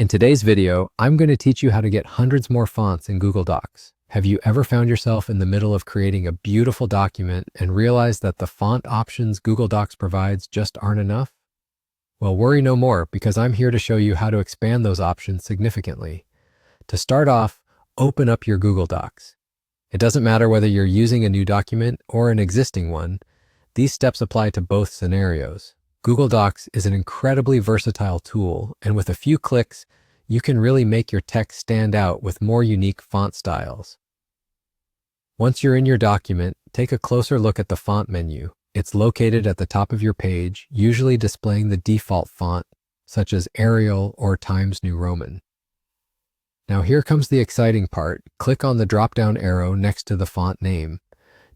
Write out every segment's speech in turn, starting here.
In today's video, I'm going to teach you how to get hundreds more fonts in Google Docs. Have you ever found yourself in the middle of creating a beautiful document and realized that the font options Google Docs provides just aren't enough? Well, worry no more, because I'm here to show you how to expand those options significantly. To start off, open up your Google Docs. It doesn't matter whether you're using a new document or an existing one. These steps apply to both scenarios. Google Docs is an incredibly versatile tool, and with a few clicks, you can really make your text stand out with more unique font styles. Once you're in your document, take a closer look at the font menu. It's located at the top of your page, usually displaying the default font, such as Arial or Times New Roman. Now here comes the exciting part. Click on the drop-down arrow next to the font name.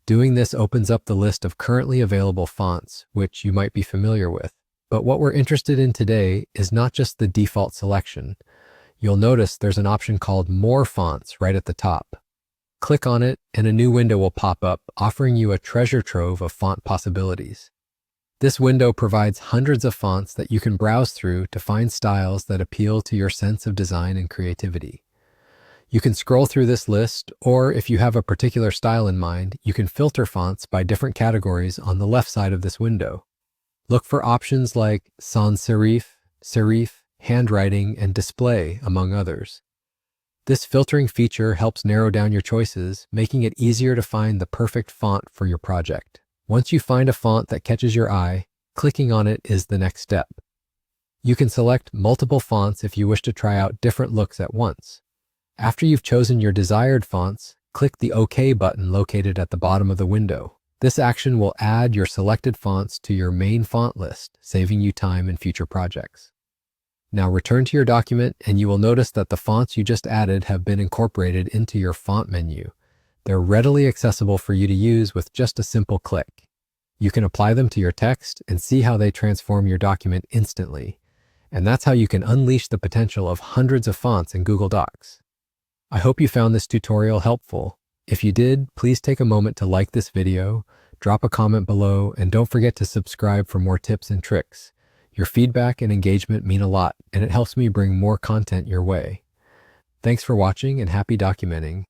Doing this opens up the list of currently available fonts, which you might be familiar with. But what we're interested in today is not just the default selection. You'll notice there's an option called More Fonts right at the top. Click on it and a new window will pop up, offering you a treasure trove of font possibilities. This window provides hundreds of fonts that you can browse through to find styles that appeal to your sense of design and creativity. You can scroll through this list, or if you have a particular style in mind, you can filter fonts by different categories on the left side of this window. Look for options like sans serif, serif, handwriting, and display, among others. This filtering feature helps narrow down your choices, making it easier to find the perfect font for your project. Once you find a font that catches your eye, clicking on it is the next step. You can select multiple fonts if you wish to try out different looks at once. After you've chosen your desired fonts, click the OK button located at the bottom of the window. This action will add your selected fonts to your main font list, saving you time in future projects. Now return to your document and you will notice that the fonts you just added have been incorporated into your font menu. They're readily accessible for you to use with just a simple click. You can apply them to your text and see how they transform your document instantly. And that's how you can unleash the potential of hundreds of fonts in Google Docs. I hope you found this tutorial helpful. If you did, please take a moment to like this video, drop a comment below, and don't forget to subscribe for more tips and tricks. Your feedback and engagement mean a lot, and it helps me bring more content your way. Thanks for watching and happy documenting.